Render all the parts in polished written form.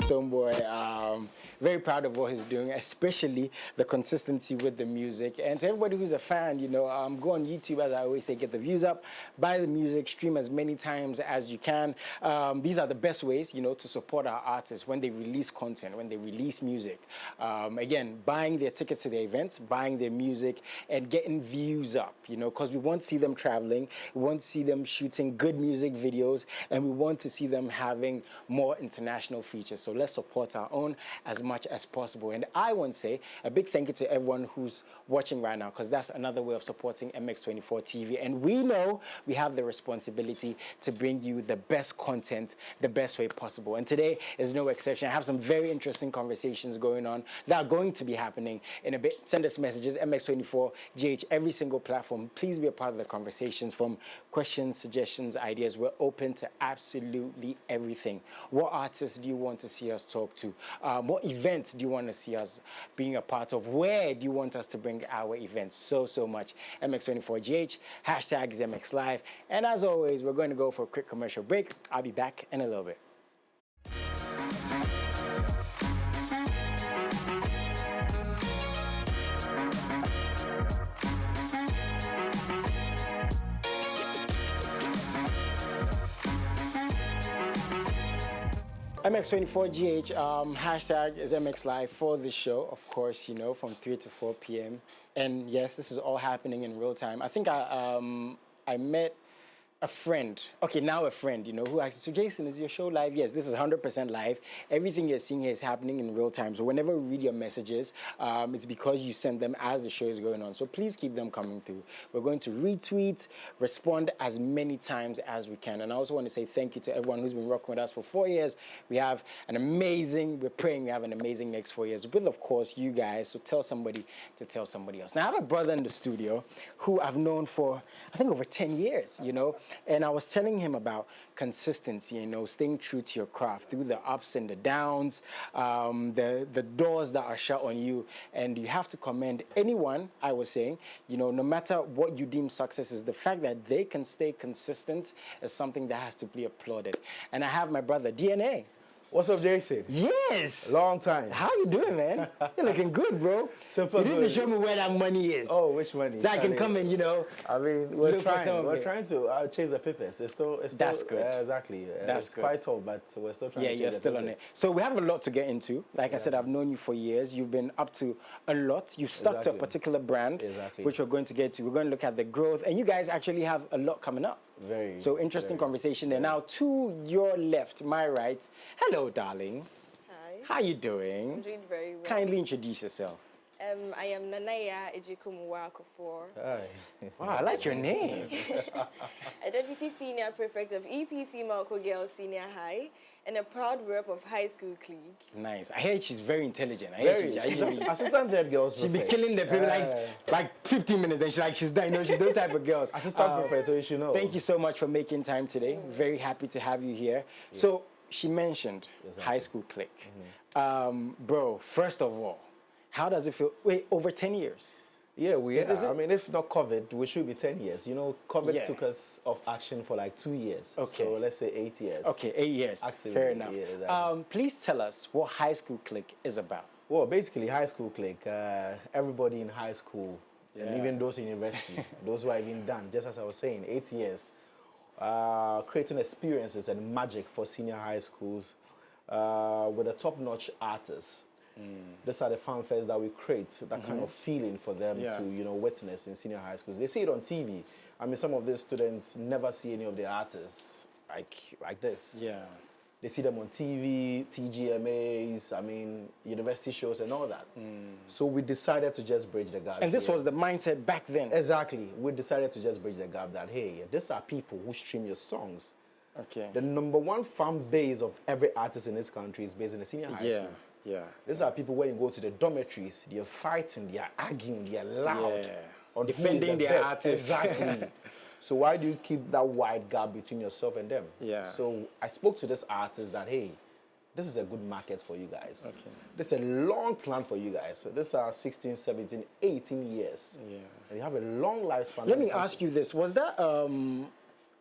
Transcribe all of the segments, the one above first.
Stonebwoy, very proud of what he's doing, especially the consistency with the music. And to everybody who's a fan, you know, go on YouTube, as I always say, get the views up, buy the music, stream as many times as you can. These are the best ways, you know, to support our artists when they release content, when they release music. Again, buying their tickets to their events, buying their music, and getting views up, you know, because we want to see them traveling, we want to see them shooting good music videos, and we want to see them having more international features. So let's support our own as much as possible. And I want to say a big thank you to everyone who's watching right now, because that's another way of supporting MX24 TV. And we know we have the responsibility to bring you the best content the best way possible. And today is no exception. I have some very interesting conversations going on that are going to be happening in a bit. Send us messages, MX24 GH, every single platform. Please be a part of the conversations, from questions, suggestions, ideas. We're open to absolutely everything. What artists do you want to see us talk to? What events do you want to see us being a part of? Where do you want us to bring our events? So much. MX24GH, hashtag is MXLIVE. And as always, we're going to go for a quick commercial break. I'll be back in a little bit. MX24GH, hashtag is MXLive for the show, of course, you know, from 3 to 4 p.m. And yes, this is all happening in real time. I think I met a friend, okay, now a friend, you know, who asked, so Jason, is your show live? Yes, this is 100% live. Everything you're seeing here is happening in real time. So whenever we read your messages, it's because you send them as the show is going on. So please keep them coming through. We're going to retweet, respond as many times as we can. And I also want to say thank you to everyone who's been rocking with us for 4 years. We have an amazing, we're praying we have an amazing next 4 years with, of course, you guys. So tell somebody to tell somebody else. Now, I have a brother in the studio who I've known for, I think, over 10 years, you know. And I was telling him about consistency, you know, staying true to your craft through the ups and the downs, the doors that are shut on you. And you have to commend anyone, I was saying, you know, no matter what you deem success is, the fact that they can stay consistent is something that has to be applauded. And I have my brother, DNA. What's up, Jason? Yes. Long time. How you doing, man? You're looking good, bro. Super good. You need to show me where that money is. Oh, which money? So I can come in, you know. I mean, we're trying to chase the papers. It's still that's good. Exactly. That's it's good. quite tough, but we're still trying to chase you're the still papers. on it. So we have a lot to get into. Like I said, I've known you for years. You've been up to a lot. You've stuck to a particular brand, which we're going to get to. We're going to look at the growth. And you guys actually have a lot coming up. Very. So interesting conversation there. Now, to your left, my right. Hello, darling. How you doing? I'm doing very well. Kindly introduce yourself. I am Nanaya Ejikumuwakofor. Wow, I like your name. A Deputy Senior Prefect of EPC Malco Girls Senior High and a proud rep of High School Clique. Nice. I hear she's very intelligent. She's assistant head girls. She'll be killing the people like 15 minutes, then she's done. You know, she's those type of girls. Assistant prefect, so you should know. Thank you so much for making time today. Very happy to have you here. Yeah. So she mentioned High School Clique. Bro, first of all, how does it feel? Wait, over 10 years? Yeah, I mean, if not COVID, we should be 10 years. You know, COVID took us off action for like 2 years. Okay. So let's say 8 years. Okay, 8 years. Actively, fair enough. Yeah, exactly. Please tell us what High School Clique is about. Well, basically, High School Clique, everybody in high school, and even those in university, those who are even done, just as I was saying, 8 years, creating experiences and magic for senior high schools with a top-notch artists. These are the fan fairs that we create, that kind of feeling for them to, you know, witness in senior high schools. They see it on TV. I mean, some of these students never see any of the artists like this. Yeah. They see them on TV, TGMAs, I mean, university shows and all that. So we decided to just bridge the gap. And this was the mindset back then. Exactly. We decided to just bridge the gap that, hey, these are people who stream your songs. Okay. The #1 fan base of every artist in this country is based in the senior high school. Yeah. These are people where you go to the dormitories, they're fighting, they're arguing, they're loud. on who is defending the their best. artists. Exactly. So why do you keep that wide gap between yourself and them? Yeah. So I spoke to this artist that, hey, this is a good market for you guys. Okay. This is a long plan for you guys. So this are 16, 17, 18 years. Yeah. And you have a long lifespan. Let me ask you this: was that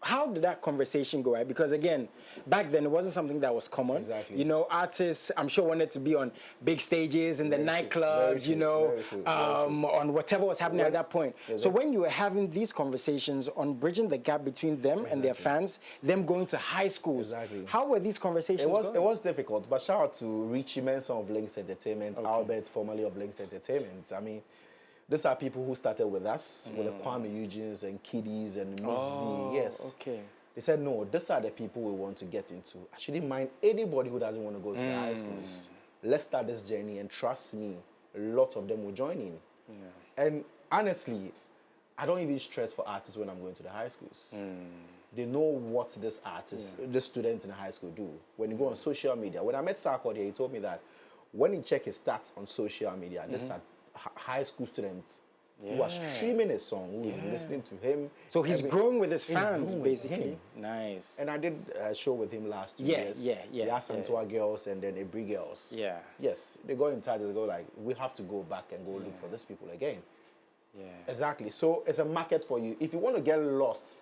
how did that conversation go? Right, because again, back then it wasn't something that was common. Exactly. You know, artists, I'm sure, wanted to be on big stages in the Very true. nightclubs. Very You true. know, Very true. Very true. on whatever was happening at that point. So Exactly. when you were having these conversations on bridging the gap between them and their fans, them going to high schools, Exactly. how were these conversations? It was difficult, but shout out to Richie Manson of Links Entertainment, Albert, formerly of Links Entertainment. I mean, these are people who started with us, with the Kwame Eugenes and Kiddies and Miss V. Yes. Okay. They said, no, these are the people we want to get into. I shouldn't mind anybody who doesn't want to go to the high schools. Let's start this journey, and trust me, a lot of them will join in. Yeah. And honestly, I don't even stress for artists when I'm going to the high schools. They know what this artist, this student in high school do. When you go on social media, when I met Sarkodie, he told me that when he checked his stats on social media, these are high school students who are streaming a song, who is listening to him. So he's growing with his he's fans, growing with basically. him. Nice. And I did a show with him last 2 Yeah, years. yeah. The Asantua girls and then the Ebri girls. Yeah. Yes, they go in touch, they go like, we have to go back and go look for these people again. Yeah. Exactly. So it's a market for you. If you want to get lost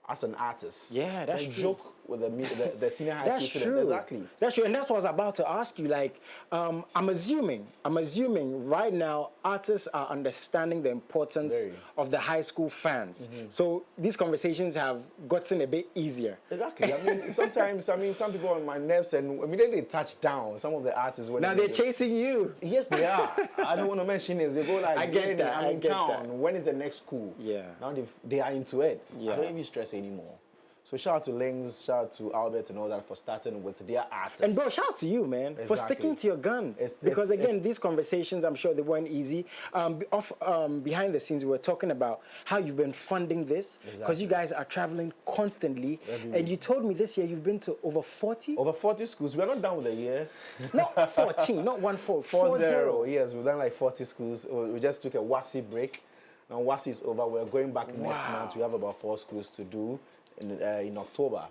as an artist, Yeah, that's then true. joke with the senior high That's school student. true. Exactly. That's true, and that's what I was about to ask you. Like, I'm assuming right now artists are understanding the importance Very. of the high school fans. So these conversations have gotten a bit easier. Exactly. I mean, sometimes, some people on my nerves, and immediately they touch down. Some of the artists, when Now they're chasing you. Yes, they are. I don't want to mention this. They go like, I get that, I'm I in get town. that. When is the next school? Yeah. Now they are into it. Yeah. I don't even stress anymore. So shout out to Links, shout out to Albert and all that for starting with their artists. And bro, shout out to you, man, for Exactly. sticking to your guns. Because again, these conversations, I'm sure they weren't easy. Behind the scenes, we were talking about how you've been funding this, because you guys are traveling constantly. And you told me this year you've been to over 40? Over 40 schools. We're not done with the year. Not 14, not 1-4, 4-0. Yes, we've done like 40 schools. We just took a WASI break. Now WASI is over. We're going back next month. We have about 4 schools to do in October.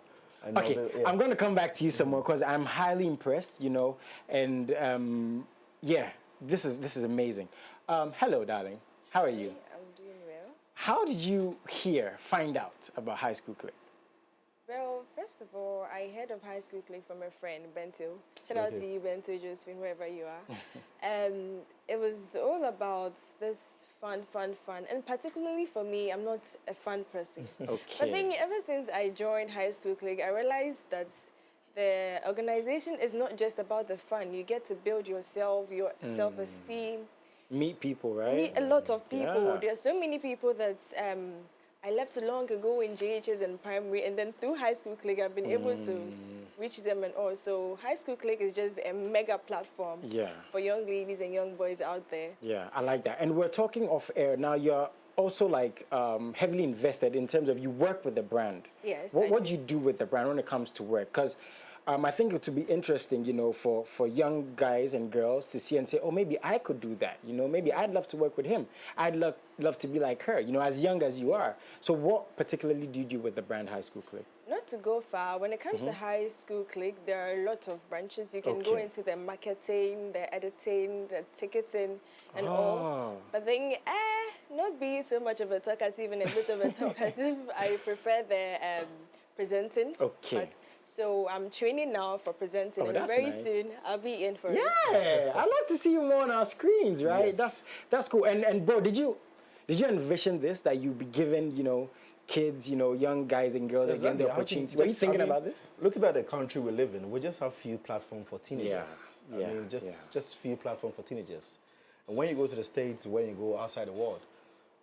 And Okay, yeah. I'm going to come back to you some more because I'm highly impressed, you know, and yeah, this is amazing. Hello, darling. How are you? I'm doing well. How did you find out about High School Clique? Well, first of all, I heard of High School Clique from a friend, Bento. Shout out to you, Bento, Josephine, wherever you are. And it was all about this fun. And particularly for me, I'm not a fun person. Okay. But then ever since I joined High School Clique, I realized that the organization is not just about the fun. You get to build yourself, your self-esteem. Meet people, right? Meet a lot of people. Yeah. There are so many people that I left long ago in JHS and primary, and then through High School Clique, I've been able to reach them and all. So High School Clique is just a mega platform for young ladies and young boys out there. Yeah, I like that. And we're talking off air now. You're also like heavily invested in terms of you work with the brand. Yes. What do you do with the brand when it comes to work? Because I think it would be interesting, you know, for young guys and girls to see and say, oh, maybe I could do that. You know, maybe I'd love to work with him. I'd love to be like her, you know, as young as you are. So what particularly do you do with the brand High School Clique? Not to go far, when it comes to High School Clique, there are a lot of branches. You can go into the marketing, the editing, the ticketing, and all. But then, not being so much of a talkative and a bit of a talkative, I prefer the presenting. Okay. But, so I'm training now for presenting, and that's very nice. soon I'll be in for it. Yeah, I'd love to see you more on our screens, right? Yes. That's cool. And bro, did you envision this, that you'd be given, you know, kids, you know, young guys and girls again the opportunity? Were you thinking about this? Looking at the country we live in, we just have few platforms for teenagers. Yeah, I mean, just few platforms for teenagers. And when you go to the States, when you go outside the world,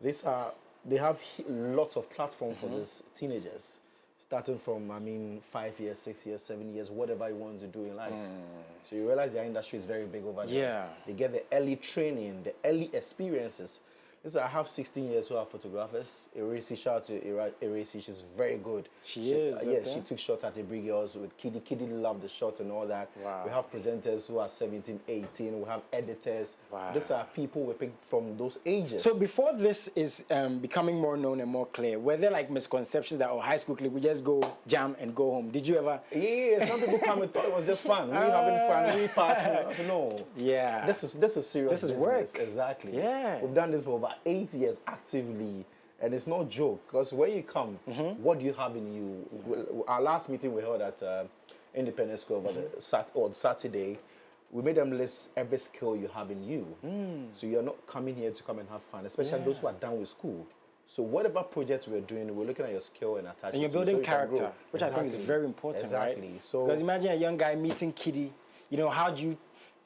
they have lots of platforms for these teenagers. Starting from, 5 years, 6 years, 7 years, whatever you want to do in life. So you realize their industry is very big over there. Yeah. They get the early training, the early experiences. Listen, I have 16 years who are photographers. Erasi, shout out to Erasi, she's very good. She is, Yeah, okay. she took shots at the Big Girls with Kiddy. Kiddy loved the shot and all that. Wow. We have presenters who are 17, 18. We have editors. Wow. These are people we picked from those ages. So before this is becoming more known and more clear, were there like misconceptions that high school clique, we just go jam and go home? Did you ever? Yeah, some people come and thought it was just fun. We having fun, we partying. I said, no. Yeah. This is serious. This is business. work. Exactly. Yeah. We've done this for about 8 years actively, and it's no joke. Because when you come, what do you have in you? Our last meeting we held at Independence School over the Saturday. We made them list every skill you have in you. So you're not coming here to come and have fun, especially those who are done with school. So whatever projects we're doing, we're looking at your skill and attaching. And you're to you building so you can character, grow. which I think is very important, Exactly. right? So because imagine a young guy meeting Kiddy, you know, how do you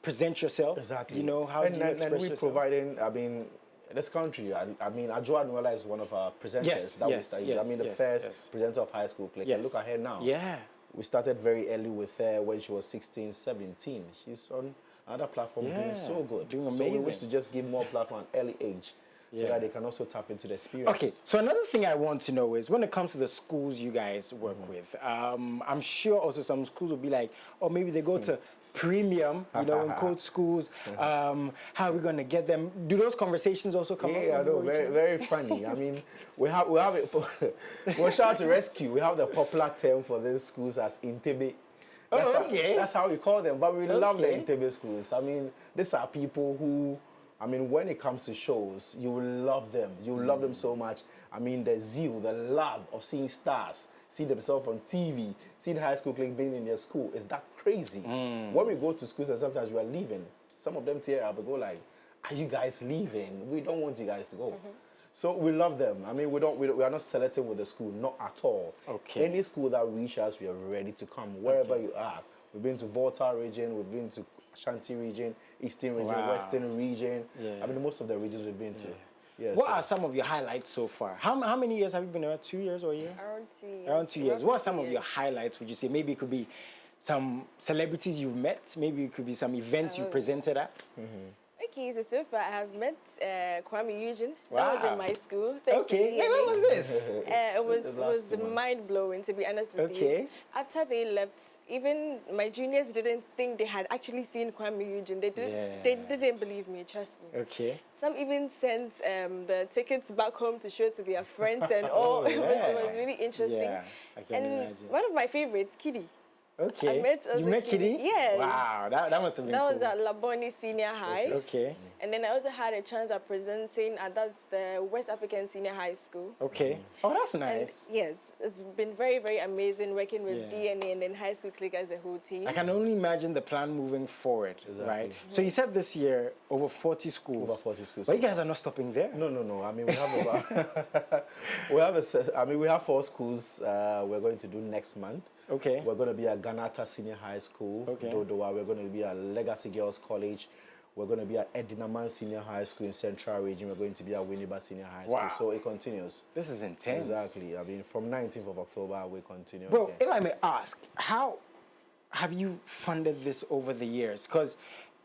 present yourself? Exactly. You know, how do you express and we yourself? providing, I mean, this country, I mean, Adjoa Nuela is one of our presenters Yes, that we yes, started. yes, I mean, the yes, first yes. presenter of High School Clique. Yes. And look at her now. Yeah. We started very early with her when she was 16, 17. She's on another platform doing so good. Doing So we amazing. wish to just give more platform at early age so that they can also tap into the experience. Okay, so another thing I want to know is when it comes to the schools you guys work with, I'm sure also some schools will be like, or maybe they go to premium, you know, in code schools. How are we going to get them? Do those conversations also come up? Yeah, I know, very funny. I mean, we have it. Well, shout out to Rescue. We have the popular term for these schools as Intebe. That's how we call them. But we love the Intebe schools. I mean, these are people who, I mean, when it comes to shows, you will love them. You will love them so much. I mean, the zeal, the love of seeing stars, see themselves on TV, see the High School Clique being in their school. Is that crazy? When we go to schools and sometimes we are leaving, some of them tear up and go like, are you guys leaving? We don't want you guys to go. So we love them. I mean, we are not selecting with the school, not at all. Okay. Any school that reach us, we are ready to come, wherever you are. We've been to Volta region, we've been to Ashanti region, Eastern region, Western region. Yeah. I mean, most of the regions we've been to. Yeah, What are some of your highlights so far? How many years have you been there? 2 years or a year? Around 2 years. Around 2 years. Roughly What are some 2 of your years. highlights, would you say? Maybe it could be some celebrities you've met. Maybe it could be some events you presented at. Okay, so far I have met Kwame Eugene. Wow. That was in my school. Thanks to Okay. Hey, DNA. when was this? It was The last one. mind blowing, to be honest with Okay. you. After they left, even my juniors didn't think they had actually seen Kwame Eugene. They didn't believe me. Trust me. Okay. Some even sent the tickets back home to show to their friends and all. It was really interesting. Yeah, I can and imagine. one of my favorites, Kiddy. Okay. I met you met Kiddy? Yes. Wow, that must have been That cool. was at Laboni Senior High. Okay. And then I also had a chance of presenting at that's the West African Senior High School. Okay. Oh, that's And nice. yes, it's been very, very amazing working with Yeah. DNA and then High School Clique as a whole team. I can only imagine the plan moving forward, right? So you said this year over 40 schools. Over 40 schools. But you guys are not stopping there. No. I mean, we have about, we have 4 schools we're going to do next month. Okay. We're going to be at Ganata Senior High School, Okay. Dodowa. We're going to be at Legacy Girls College. We're going to be at Edinaman Senior High School in Central Region. We're going to be at Winneba Senior High School. Wow. So it continues. This is intense. Exactly. I mean, from 19th of October, we continue. Bro, again. if I may ask, how have you funded this over the years? Because,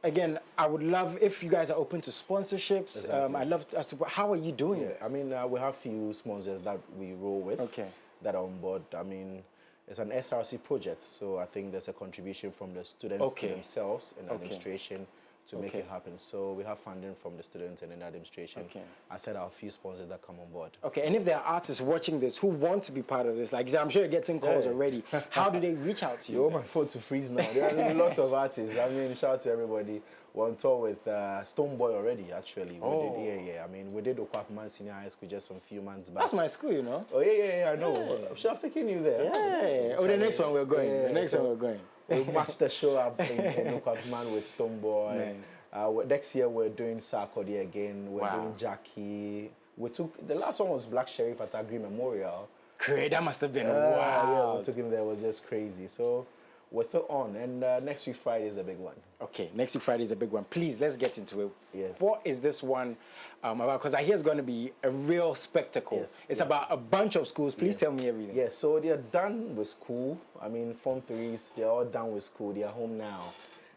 again, I would love if you guys are open to sponsorships. Exactly. I'd love to support. How are you doing it? I mean, we have few sponsors that we roll with Okay. that are on board. I mean, it's an SRC project, so I think there's a contribution from the students Okay. to themselves and Okay. administration to make Okay. it happen. So we have funding from the students and then administration. Okay. I said our few sponsors that come on board. Okay, and if there are artists watching this who want to be part of this, like I'm sure you're getting calls Yeah. already, how do they reach out to You you? want my phone to freeze now. There are a lot of artists. I mean, shout out to everybody. We're on tour with Stoneboy already, actually. Oh. Yeah. I mean, we did Okwapman Senior High School just some few months back. That's my school, you know. Oh, yeah, I know. Should have taken you there. Yeah. Oh, the next one we're going. Yeah, The next so- one we're going. We matched the show up in Okwapman with Stoneboy. Nice. Next year, we're doing Sarkodie again. We're Wow. doing Jackie. The last one was Black Sheriff at Agri Memorial. Great, that must have been Yeah, wow. we took him there. It was just crazy. So we're still on. And next week, Friday is a big one. Okay, next week Friday is a big one. Please, let's get into it. Yeah. What is this one about? Because I hear it's going to be a real spectacle. Yes, It's about a bunch of schools. Please tell me everything. Yeah, so they're done with school. I mean, Form 3s, they're all done with school. They're home now.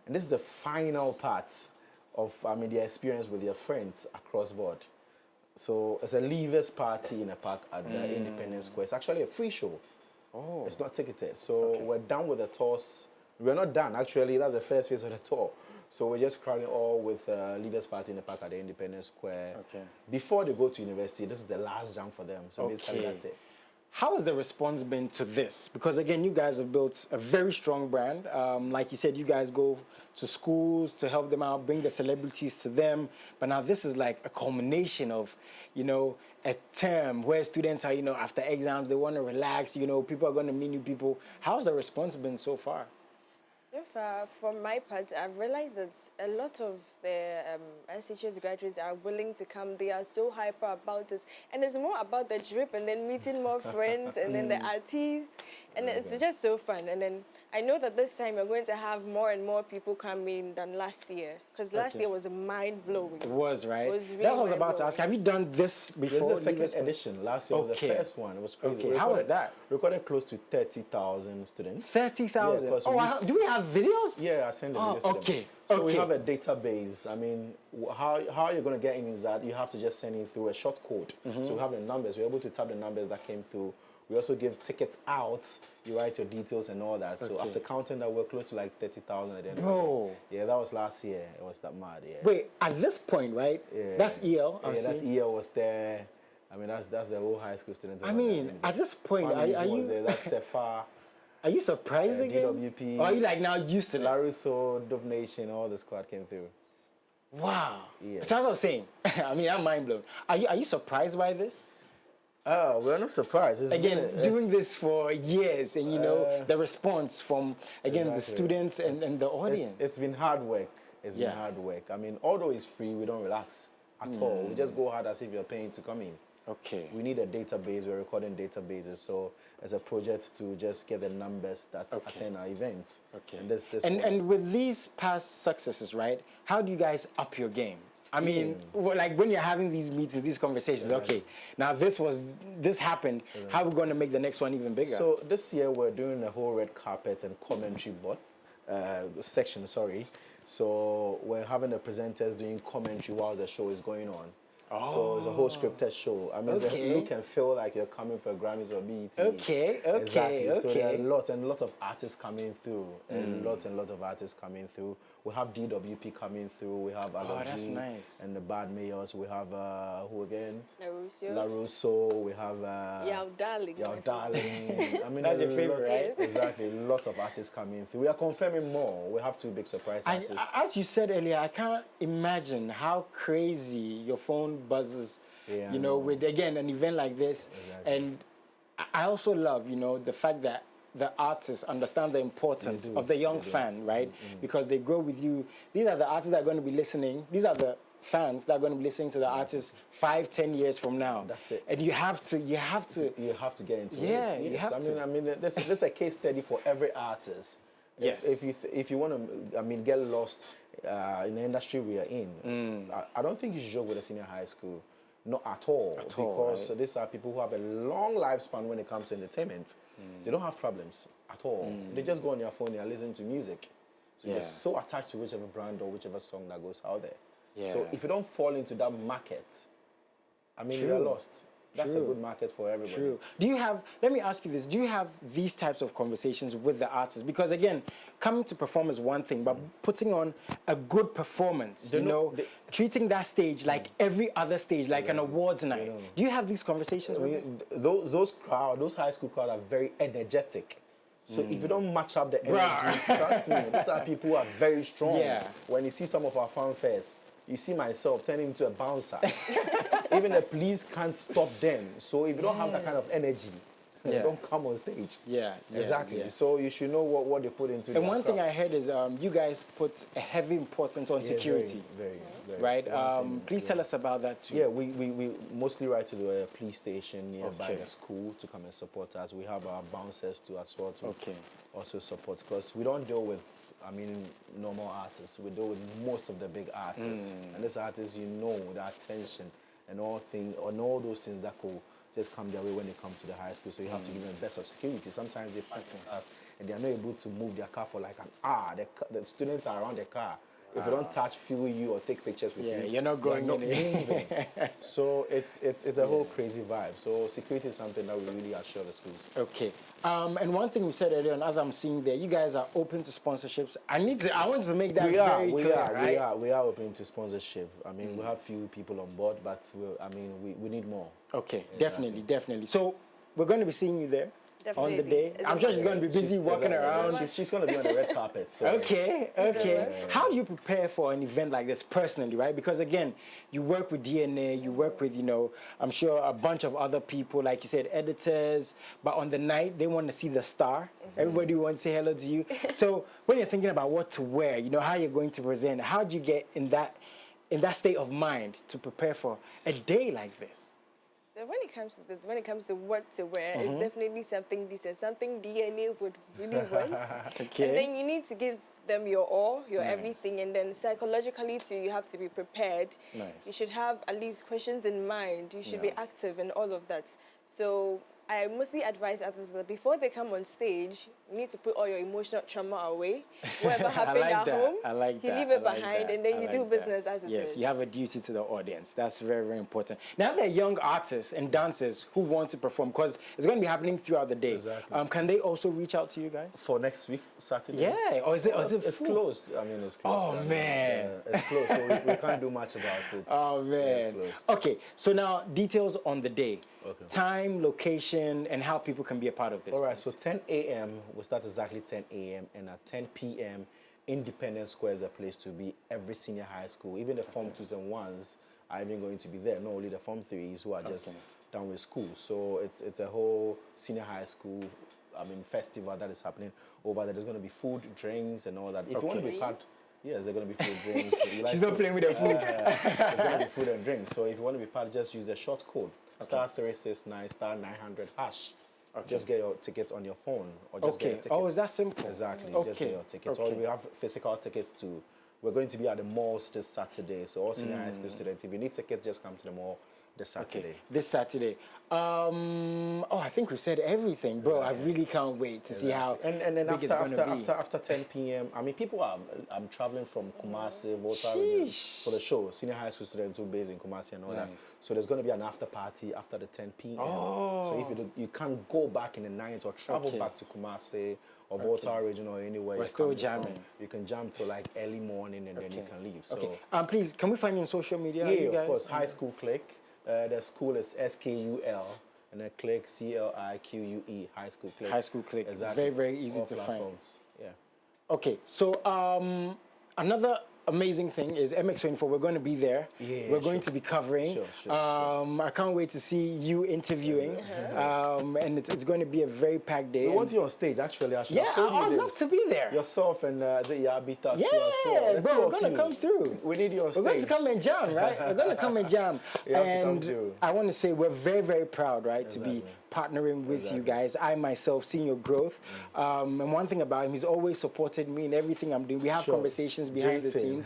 And this is the final part of, their experience with their friends across board. So it's a leavers party in a park at the Independence Square. It's actually a free show. Oh. It's not ticketed. So we're done with the tours. We're not done, actually. That's the first phase of the tour. So we're just crowding all with leavers party in the park at the Independence Square. Okay. Before they go to university, this is the last jam for them. So basically that's it. How has the response been to this? Because again, you guys have built a very strong brand. Like you said, you guys go to schools to help them out, bring the celebrities to them. But now this is like a culmination of, you know, a term where students are, you know, after exams, they want to relax, you know, people are going to meet new people. How's the response been so far? So far, from my part, I've realized that a lot of the SHS graduates are willing to come. They are so hyper about this. And it's more about the trip and then meeting more friends and then the artists. And it's just so fun. And then I know that this time we're going to have more and more people coming than last year. Because last year was mind-blowing. It was, right? It was really That's what I was about to ask. Have you done this before? This is the second edition. Last year was the first one. It was crazy. Okay, how was that? Recorded close to 30,000 students. 30,000? Yeah, oh, do we have videos? Yeah, I sent the videos to them. Okay. So we have a database. I mean, how you're going to get in is that you have to just send in through a short code. So we have the numbers. We're able to tap the numbers that came through. We also give tickets out. You write your details and all that. So after counting that, we're close to like 30,000 at the end. Bro. Yeah, that was last year. It was that mad, yeah. Wait, at this point, right? Yeah. That's EL. Yeah, that's EL was there. I mean, that's the whole high school students. I mean, at this point, are was you... there. That's Sefa. Are you surprised again? DWP. Or are you like now used to this? Larusso, Dove Nation, all the squad came through. Wow. Yeah. So that's what I was saying. I mean, I'm mind blown. Are you surprised by this? Oh, we're not surprised. Again, doing this for years and you know, the response from, again, the students and the audience. It's been hard work. It's been hard work. I mean, although it's free, we don't relax at all. We just go hard as if you're paying to come in. Okay. We need a database. We're recording databases. So as a project to just get the numbers that attend our events. Okay. And and with these past successes, right, how do you guys up your game? I mean, like when you're having these meetings, these conversations, okay, now this happened, how are we going to make the next one even bigger? So this year we're doing a whole red carpet and commentary section, sorry. So we're having the presenters doing commentary while the show is going on. So it's a whole scripted show. I mean, you can feel like you're coming for Grammys or BET. Okay. Exactly. So there are a lot of artists coming through. A lot of artists coming through. We have DWP coming through. We have that's nice. and the Bad Mayors. We have who again? Larusso. We have Yao Darling. I mean, that's your favorite, right? Exactly. A lot of artists coming through. We are confirming more. We have two big surprise artists. As you said earlier, I can't imagine how crazy your phone buzzes, you know, with, again, an event like this. Exactly. And I also love, you know, the fact that the artists understand the importance of the young fan, right? Because they grow with you. These are the artists that are going to be listening. These are the fans that are going to be listening to the artists 5-10 years from now. That's it. And you have to You have to get into it. Yeah, you have to. I mean, this is a case study for every artist. Yes. If you want to, I mean, get lost in the industry we are in, I don't think you should joke with a senior high school. Not at all. Because these are people who have a long lifespan when it comes to entertainment. They don't have problems at all. They just go on their phone and listen to music. So they're so attached to whichever brand or whichever song that goes out there. Yeah. So if you don't fall into that market, I mean, you're lost. That's a good market for everybody. True. Do you have, let me ask you this, do you have these types of conversations with the artists? Because again, coming to perform is one thing, but putting on a good performance, treating that stage like every other stage, like an awards night. Do you have these conversations with them? Those high school crowd are very energetic. So if you don't match up the energy, trust me, these are people who are very strong. Yeah. When you see some of our fanfares, you see myself turning into a bouncer. Even the police can't stop them. So if you don't have that kind of energy, don't come on stage. Exactly. Yeah. So you should know what they put into. And one thing I heard is you guys put a heavy importance on security. Very. Right? Please tell us about that too. Yeah, we mostly ride to the police station nearby the school to come and support us. We have our bouncers to as well to also support, because we don't deal with, I mean, normal artists. We deal with most of the big artists. And these artists, you know, the attention and all those things that could just come their way when they come to the high school. So you have to give them the best of security. Sometimes they park in cars and they are not able to move their car for like an hour. The students are around the car. If you don't touch, feel you, or take pictures with you, you're not going moving. So it's a whole crazy vibe. So security is something that we really assure the schools. Okay. And one thing we said earlier, and as I'm seeing there, you guys are open to sponsorships. I want to make that We very clear, right? We are open to sponsorship. I mean, we have few people on board, but we need more. Okay, definitely. So we're going to be seeing you there. Definitely. On the day. I'm sure she's going to be busy walking around. She's going to be on the red carpet. So. Okay. How do you prepare for an event like this personally, right? Because again, you work with DNA, you work with, I'm sure a bunch of other people, like you said, editors, but on the night, they want to see the star. Everybody wants to say hello to you. So when you're thinking about what to wear, how you're going to present, how do you get in that state of mind to prepare for a day like this? So when it comes to this, when it comes to what to wear, it's definitely something decent, something DNA would really want. Okay. And then you need to give them your all, your everything, and then psychologically too, you have to be prepared. Nice. You should have at least questions in mind. You should be active and all of that. So I mostly advise others that before they come on stage, you need to put all your emotional trauma away. Whatever happened at home, you leave it behind, and then you do business as it is. Yes, you have a duty to the audience. That's very, very important. Now, there are young artists and dancers who want to perform, because it's going to be happening throughout the day. Exactly. Can they also reach out to you guys? For next week, Saturday? Yeah, or is it It's closed. I mean, it's closed. Oh, man. It's closed, so we can't do much about it. Oh, man. It's closed. Okay, so now details on the day. Okay. Time, location, and how people can be a part of this. All right, so 10 a.m., we'll start exactly 10 a.m. and at 10 p.m., Independence Square is a place to be. Every senior high school, even the Form 2s and 1s are even going to be there. Not only the Form 3s who are just done with school. So it's a whole senior high school, festival that is happening over there. There's going to be food, drinks, and all that. If you want to be part... Yes, there's going to be food, drinks. She's not playing with the food. There's going to be food and drinks. So if you want to be part, just use the short code. *369 *900#. Just get your ticket on your phone, or just get a ticket. Oh, is that simple? Exactly. Just get your tickets. Or we have physical tickets too. We're going to be at the malls this Saturday. So all senior high school students, if you need tickets, just come to the mall this Saturday. This Saturday. I think we said everything, bro. I really can't wait to see how and then big it's going to be. after 10 p.m. People are traveling from Kumasi, Volta region for the show. Senior high school students who are based in Kumasi and all that. So there's going to be an after party after the 10 p.m. So if you can't go back in the night or travel back to Kumasi or Volta region or anywhere, we're still jamming. You can jam till like early morning and then you can leave. So please, can we find you on social media? Yeah, of course. High Skul Clique. The school is SKUL, and then Clique CLIQUE. High Skul Clique. High Skul Clique. Exactly. Very, very easy All to platforms. find. Yeah. Okay, so another amazing thing is MX24. We're going to be there. We're going to be covering. Sure. I can't wait to see you interviewing. And it's going to be a very packed day. We want you on stage, actually. I should have shown you I'd this. love to be there. Yourself and Yabita. Yeah, bro, we're going to come through. We need you on stage. We're going to come and jam, right? We're going to come and jam. And I want to say we're very, very proud, right, to be partnering with you guys. I myself seeing your growth. And one thing about him, he's always supported me in everything I'm doing. We have conversations behind the scenes.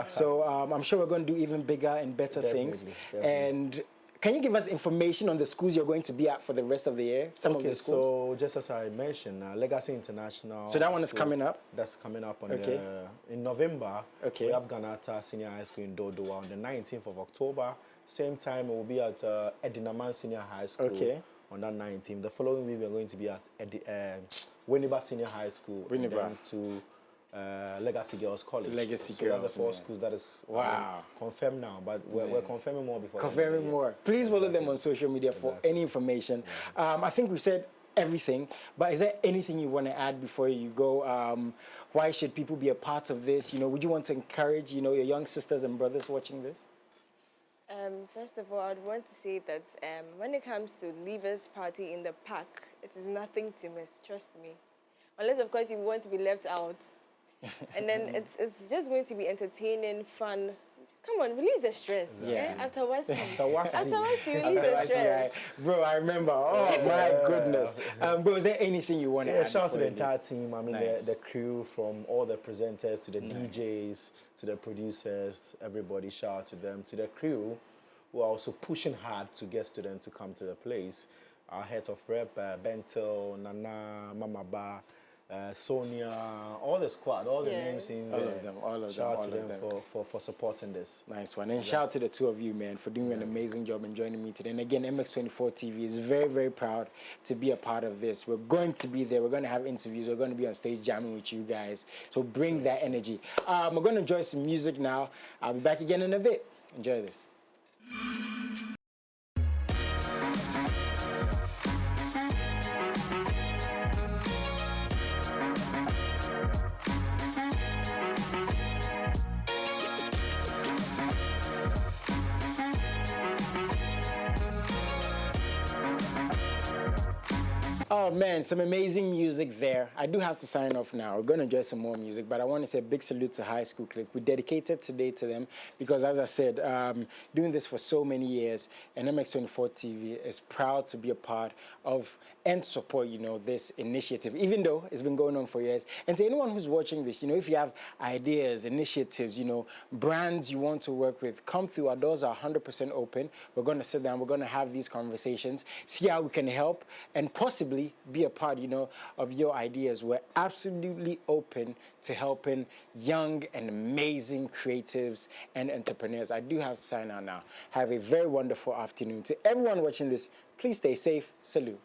So I'm sure we're going to do even bigger and better things. And can you give us information on the schools you're going to be at for the rest of the year? Some of the schools. So just as I mentioned, Legacy International. So that one is coming up? That's coming up on in November. Okay. We have Ganata Senior High School in Dodowa on the 19th of October. Same time, we'll be at Edinaman Senior High School on that 19th. The following week, we're going to be at Winneba Senior High School. And then to Legacy Girls College. Legacy so Girls. That's the 4 schools that is confirmed now, but we're confirming more before. Confirming more. Please follow them on social media for any information. I think we said everything, but is there anything you want to add before you go? Why should people be a part of this? Would you want to encourage, your young sisters and brothers watching this? First of all, I'd want to say that when it comes to Leavers Party in the park, it is nothing to miss, trust me. Unless, of course, you want to be left out. And then it's just going to be entertaining, fun. Come on, release the stress. After what's you release the stress. Bro, I remember. Oh, my goodness. Bro, is there anything you want to add? Shout out to the entire team. I mean, the crew, from all the presenters to the DJs, to the producers, everybody, shout out to them. To the crew, who are also pushing hard to get students to come to the place. Our heads of rep, Bentel, Nana, Mama Ba, Sonia, all the squad, all the names in there. All of Shout out them, to them for supporting this. Nice one. And shout out to the two of you, man, for doing an amazing job and joining me today. And again, MX24 TV is very, very proud to be a part of this. We're going to be there. We're going to have interviews. We're going to be on stage jamming with you guys. So bring that energy. We're going to enjoy some music now. I'll be back again in a bit. Enjoy this. Oh man, some amazing music there. I do have to sign off now. We're going to enjoy some more music, but I want to say a big salute to High Skul Clique. We dedicated today to them because, as I said, doing this for so many years, and MX24 TV is proud to be a part of and support, you know, this initiative, even though it's been going on for years. And to anyone who's watching this, you know, if you have ideas, initiatives, you know, brands you want to work with, come through. Our doors are 100% open. We're going to sit down. We're going to have these conversations, see how we can help, and possibly be a part, you know, of your ideas. We're absolutely open to helping young and amazing creatives and entrepreneurs. I do have to sign out now. Have a very wonderful afternoon. To everyone watching this, please stay safe. Salute.